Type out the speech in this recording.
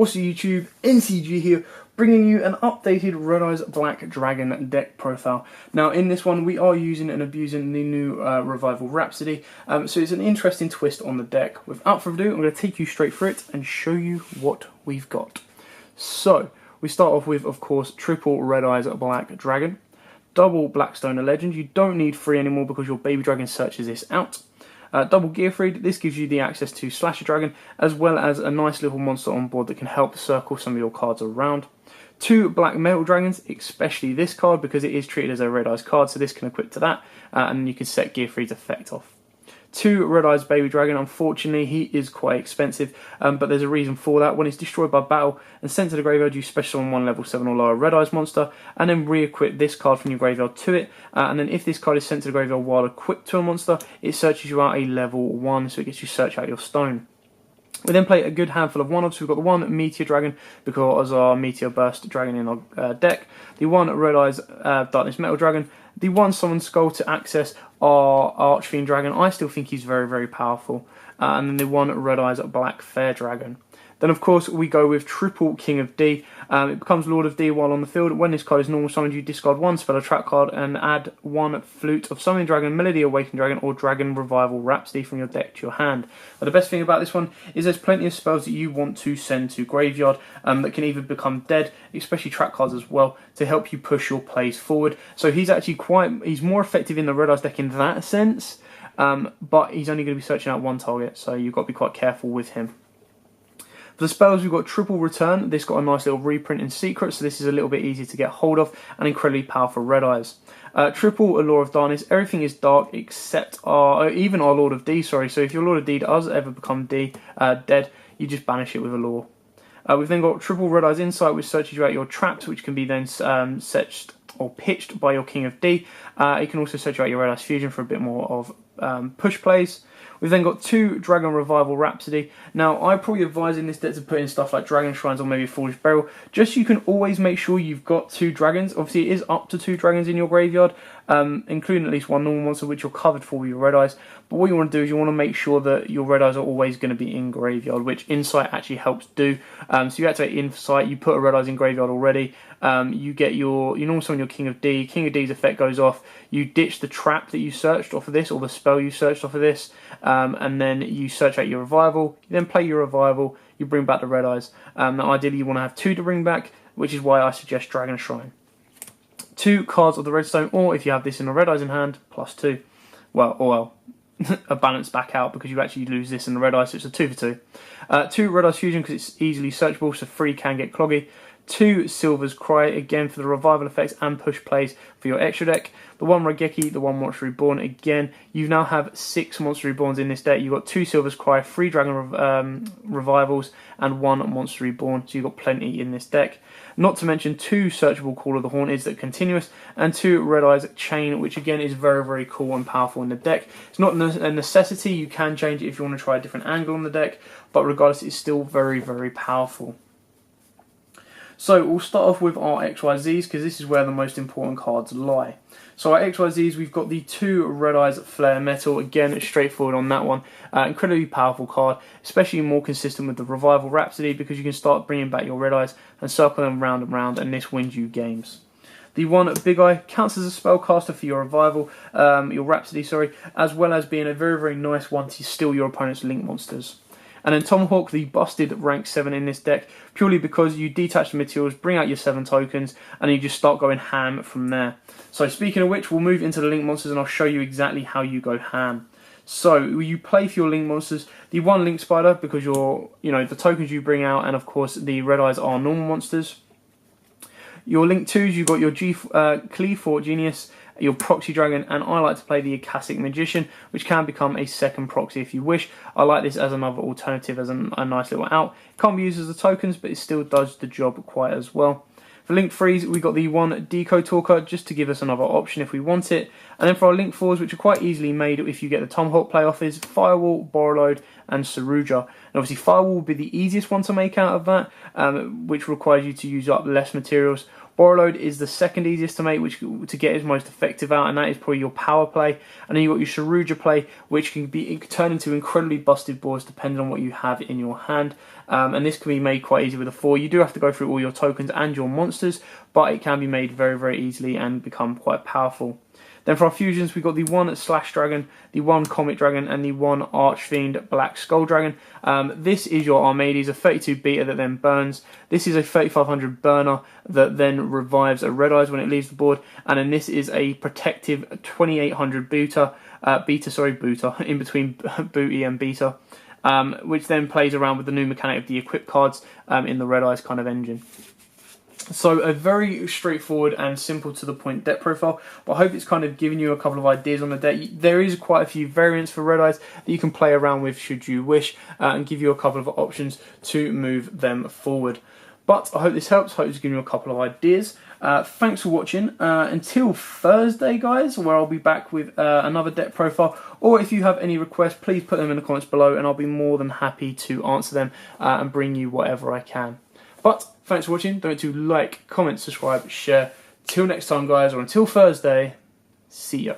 What's up YouTube, NCG here, bringing you an updated Red Eyes Black Dragon deck profile. Now in this one we are using and abusing the new Revival Rhapsody, so it's an interesting twist on the deck. Without further ado, I'm going to take you straight through it and show you what we've got. So, we start off with, of course, triple Red Eyes Black Dragon, double Blackstone Legend. You don't need 3 anymore because your Baby Dragon searches this out. Double Gearfried, this gives you the access to Slasher Dragon, as well as a nice little monster on board that can help circle some of your cards around. 2 Black Metal Dragons, especially this card, because it is treated as a Red Eyes card, so this can equip to that, and then you can set Gearfried's effect off. 2 Red Eyes Baby Dragon, unfortunately he is quite expensive, but there's a reason for that. When it's destroyed by battle and sent to the graveyard, you special on 1 level 7 or lower Red Eyes monster, and then re-equip this card from your graveyard to it, and then if this card is sent to the graveyard while equipped to a monster, it searches you out a level 1, so it gets you search out your stone. We then play a good handful of one-offs. We've got the 1 Meteor Dragon, because our Meteor Burst Dragon in our deck, the 1 Red Eyes Darkness Metal Dragon, the 1 Summon Skull to access our Archfiend Dragon. I still think he's very, very powerful. And then the 1 Red Eyes Black Fair Dragon. Then, of course, we go with triple King of D. It becomes Lord of D while on the field. When this card is normal summoned, you discard 1 spell or trap card and add 1 Flute of Summoning Dragon, Melody Awakening Dragon, or Dragon Revival Rhapsody from your deck to your hand. But the best thing about this one is there's plenty of spells that you want to send to graveyard that can either become dead, especially trap cards as well, to help you push your plays forward. So he's actually he's more effective in the Red Eyes deck in that sense, but he's only going to be searching out 1 target, so you've got to be quite careful with him. For the spells, we've got triple Return. This got a nice little reprint in Secret, so this is a little bit easier to get hold of, and incredibly powerful Red Eyes. Triple Allure of Darkness. Everything is dark except even our Lord of D, sorry. So if your Lord of D does ever become dead, you just banish it with Allure. We've then got triple Red Eyes Insight, which searches you out your traps, which can be then searched or pitched by your King of D. It can also search you out your Red Eyes Fusion for a bit more of push plays. We've then got 2 Dragon Revival Rhapsody. Now, I probably advise in this deck to put in stuff like Dragon Shrines or maybe Foolish Burial, just so you can always make sure you've got 2 dragons. Obviously, it is up to 2 dragons in your graveyard, including at least 1 normal monster, which you're covered for with your Red Eyes. But what you want to do is you want to make sure that your Red Eyes are always going to be in graveyard, which Insight actually helps do. So you activate Insight, you put a Red Eyes in graveyard already, you get you normally summon your King of D. King of D's effect goes off. You ditch the trap that you searched off of this, or the spell you searched off of this, and then you search out your Revival. You then play your Revival. You bring back the Red Eyes. Now, ideally, you want to have 2 to bring back, which is why I suggest Dragon Shrine. 2 cards of the Redstone, or if you have this in the Red Eyes in hand, +2. Well, a balance back out because you actually lose this in the Red Eyes, so it's a 2 for 2. 2 Red Eyes Fusion because it's easily searchable, so 3 can get cloggy. 2 Silver's Cry, again for the revival effects and push plays for your extra deck. The 1 Regeki, the 1 Monster Reborn, again, you now have 6 Monster Reborns in this deck. You've got 2 Silver's Cry, 3 Dragon Revivals, and 1 Monster Reborn, so you've got plenty in this deck. Not to mention 2 searchable Call of the Haunted that are continuous, and 2 Red Eyes Chain, which again is very, very cool and powerful in the deck. It's not a necessity, you can change it if you want to try a different angle on the deck, but regardless, it's still very, very powerful. So we'll start off with our XYZs because this is where the most important cards lie. So our XYZs, we've got the 2 Red Eyes Flare Metal. Again, it's straightforward on that one. Incredibly powerful card, especially more consistent with the Revival Rhapsody because you can start bringing back your Red Eyes and circle them round and round, and this wins you games. The 1 Big Eye counts as a spellcaster for your Revival, your Rhapsody, sorry, as well as being a very, very nice one to steal your opponent's Link monsters. And then Tomahawk, the busted rank 7 in this deck, purely because you detach the materials, bring out your 7 tokens, and you just start going ham from there. So speaking of which, we'll move into the Link monsters and I'll show you exactly how you go ham. So you play for your Link monsters, the 1 Link Spider, because the tokens you bring out, and of course the Red Eyes are normal monsters. Your Link 2s, you've got your Cleave Fort Genius, your Proxy Dragon, and I like to play the Akashic Magician, which can become a second proxy if you wish. I like this as another alternative, as a nice little out. It can't be used as the tokens, but it still does the job quite as well. For Link 3s, we got the 1 Deco Talker, just to give us another option if we want it. And then for our Link 4s, which are quite easily made if you get the Tomahawk playoff, is Firewall, Borrowload, and Saruja. And obviously Firewall will be the easiest one to make out of that, which requires you to use up less materials, Borreload is the second easiest to make, which to get is most effective out, and that is probably your power play. And then you've got your Sharuja play, which can be turned into incredibly busted boards depending on what you have in your hand. And this can be made quite easy with a 4. You do have to go through all your tokens and your monsters, but it can be made very, very easily and become quite powerful. Then for our fusions, we've got the 1 Slash Dragon, the 1 Comet Dragon, and the 1 Archfiend Black Skull Dragon. This is your Armades, a 32 beta that then burns. This is a 3500 burner that then revives a Red Eyes when it leaves the board. And then this is a protective 2800 booter, in between booty and beta, which then plays around with the new mechanic of the equip cards in the Red Eyes kind of engine. So a very straightforward and simple to the point deck profile, but I hope it's kind of given you a couple of ideas on the deck. There is quite a few variants for Red Eyes that you can play around with should you wish, and give you a couple of options to move them forward. But I hope this helps. I hope it's given you a couple of ideas. Thanks for watching. Until Thursday, guys, where I'll be back with another deck profile. Or if you have any requests, please put them in the comments below, and I'll be more than happy to answer them and bring you whatever I can. But thanks for watching. Don't forget to like, comment, subscribe, share. Till next time, guys, or until Thursday, see ya.